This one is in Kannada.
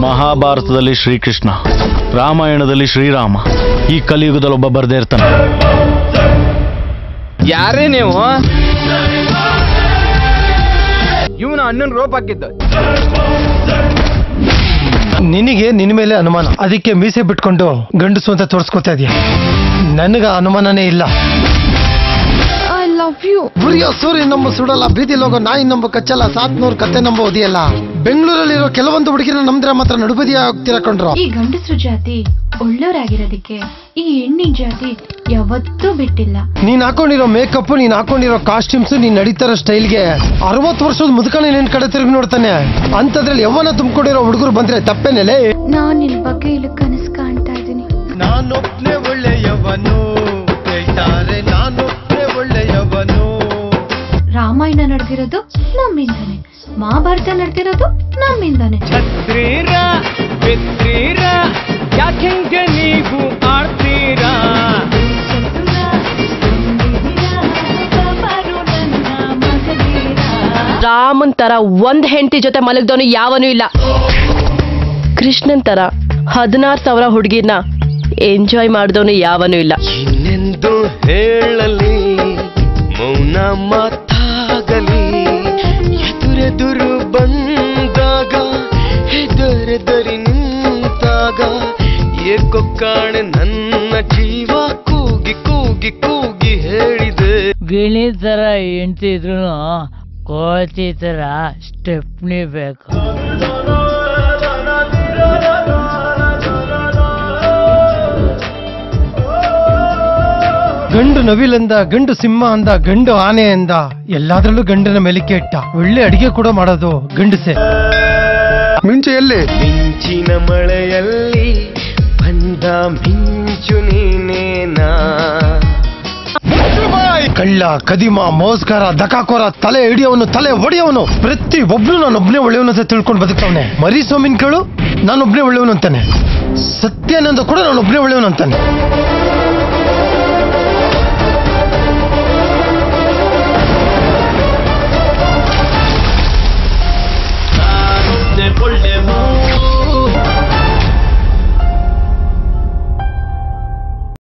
ಮಹಾಭಾರತದಲ್ಲಿ ಶ್ರೀಕೃಷ್ಣ, ರಾಮಾಯಣದಲ್ಲಿ ಶ್ರೀರಾಮ, ಈ ಕಲಿಯುಗದಲ್ಲಿ ಒಬ್ಬ ಬರ್ದೇ ಇರ್ತಾನೆ. ಯಾರೇ ನೀವು? ಇವನ ಅಣ್ಣನ ರೋಪ್ ಹಾಕಿದ್ದ. ನಿನಗೆ ನಿನ್ನ ಮೇಲೆ ಅನುಮಾನ, ಅದಕ್ಕೆ ಮೀಸೆ ಬಿಟ್ಕೊಂಡು ಗಂಡಸು ಅಂತ ತೋರಿಸ್ಕೊತಾ ಇದೀಯ. ನನಗ ಅನುಮಾನನೇ ಇಲ್ಲ. ಬುರಿಯೋ ಸೂರ್ಯ ನಂಬ ಸುಡಲ್ಲ, ಬೀದಿ ಹೋಗೋ ನಾಯಿ ನಂಬ ಕಚ್ಚಲ್ಲ, 700 ಕತೆ ನಂಬ ಓದಿಯಲ್ಲ. ಬೆಂಗಳೂರಲ್ಲಿರೋ ಕೆಲವೊಂದು ಹುಡುಗಿನ ನಮ್ದ್ರ ಮಾತ್ರ ನಡುಬದಿಯ ಆಗ್ತಿರ ಕೊಂಡ್ರು. ಈ ಗಂಡಸರು ಜಾತಿ ಒಳ್ಳೆಯವರಾಗಿರೋದಕ್ಕೆ ಈ ಹೆಣ್ಣಿನ ಜಾತಿ ಯಾವತ್ತೂ ಬಿಟ್ಟಿಲ್ಲ. ನೀನ್ ಹಾಕೊಂಡಿರೋ ಮೇಕಪ್, ನೀನ್ ಹಾಕೊಂಡಿರೋ ಕಾಸ್ಟ್ಯೂಮ್ಸ್, ನೀನ್ ನಡೀತಾರೋ ಸ್ಟೈಲ್ಗೆ 60 ವರ್ಷದ ಮುದುಕನೇ ನಿನ್ ಕಡೆ ತಿರುಗಿ ನೋಡ್ತಾನೆ. ಅಂತದ್ರಲ್ಲಿ ಯವ್ವನ ತುಂಬಿಕೊಂಡಿರೋ ಹುಡುಗರು ಬಂದ್ರೆ ತಪ್ಪೇನೆಲೆ? ನಾನ್ ನಿನ್ ಬಗ್ಗೆ ಇಲ್ಲಿ ಕನಸು ಕಾಣ್ತಾ ಇದ್ದೀನಿ. ನಾನೊಬ್ನೇ ಒಳ್ಳೆಯವನು ಹೇಳ್ತಾರೆ, ನಾನೊಬ್ನೇ ಒಳ್ಳೆಯವನು. ರಾಮಾಯಣ ನಡೆದಿರೋದು ನಮ್ಮಿಂದಾನೆ, ಮಹಾಭಾರತ ನಡೆದಿರೋದು ನಮ್ಮಿಂದಾನೆ. ಯಾಕೆಂಗೆ ನೀವು ಆಡ್ತೀರಾ? ರಾಮನ್ ತರ ಒಂದ್ ಹೆಂಡತಿ ಜೊತೆ ಮಲಗ್ದವನು ಯಾವನೂ ಇಲ್ಲ. ಕೃಷ್ಣನ್ ತರ 16,000 ಹುಡುಗಿರ್ನ ಎಂಜಾಯ್ ಮಾಡಿದವನು ಯಾವನೂ ಇಲ್ಲ. ಇನ್ನೆಂದು ಹೇಳಲಿ, ಮೌನ ಮಾತಾಗಲಿ, ಎದುರೆದುರು ಬಂದಾಗ ಹೆದರೆದರಿ ನಿಂತಾಗ ಏಕೋ ಕಾಣೆ ನನ್ನ ಜೀವ ಕೂಗಿ ಕೂಗಿ ಕೂಗಿ ಹೇಳಿದೆ. ಗಿಣಿ ತರ ಹೆಂಡ್ತಿದ್ರು ಕೋತಿ ತರ ಸ್ಟೆಪ್ನಿ ಬೇಕು. ಗಂಡು ನವಿಲಂದ, ಗಂಡು ಸಿಂಹ ಅಂದ, ಗಂಡು ಆನೆ ಅಂದ, ಎಲ್ಲಾದ್ರಲ್ಲೂ ಗಂಡನ ಮೇಲಿಕೆ ಇಟ್ಟ. ಒಳ್ಳೆ ಅಡಿಗೆ ಕೂಡ ಮಾಡೋದು ಗಂಡಸೆ. ಮಿಂಚೆಯಲ್ಲಿ ಮಿಂಚಿನ ಮಳೆಯಲ್ಲಿ ಬಂದ ಮಿಂಚು ನೀನೇನಾ? ಕಳ್ಳ, ಕದಿಮ, ಮೋಸ್ಕಾರ, ದಕಾಕೋರ, ತಲೆ ಹಿಡಿಯವನು, ತಲೆ ಒಡೆಯವನು, ಪ್ರತಿ ಒಬ್ನು ನಾನೊಬ್ನೇ ಒಳ್ಳೆಯವನು ಅಂತ ತಿಳ್ಕೊಂಡು ಬದುಕ್ತವನೆ. ಮರಿ ಸೋಮಿನ್ ಕೇಳು, ನಾನೊಬ್ನೇ ಒಳ್ಳೆಯವನು ಅಂತಾನೆ. ಸತ್ಯಾನಂದ ಕೂಡ ನಾನೊಬ್ನೇ ಒಳ್ಳೆಯವನು ಅಂತಾನೆ.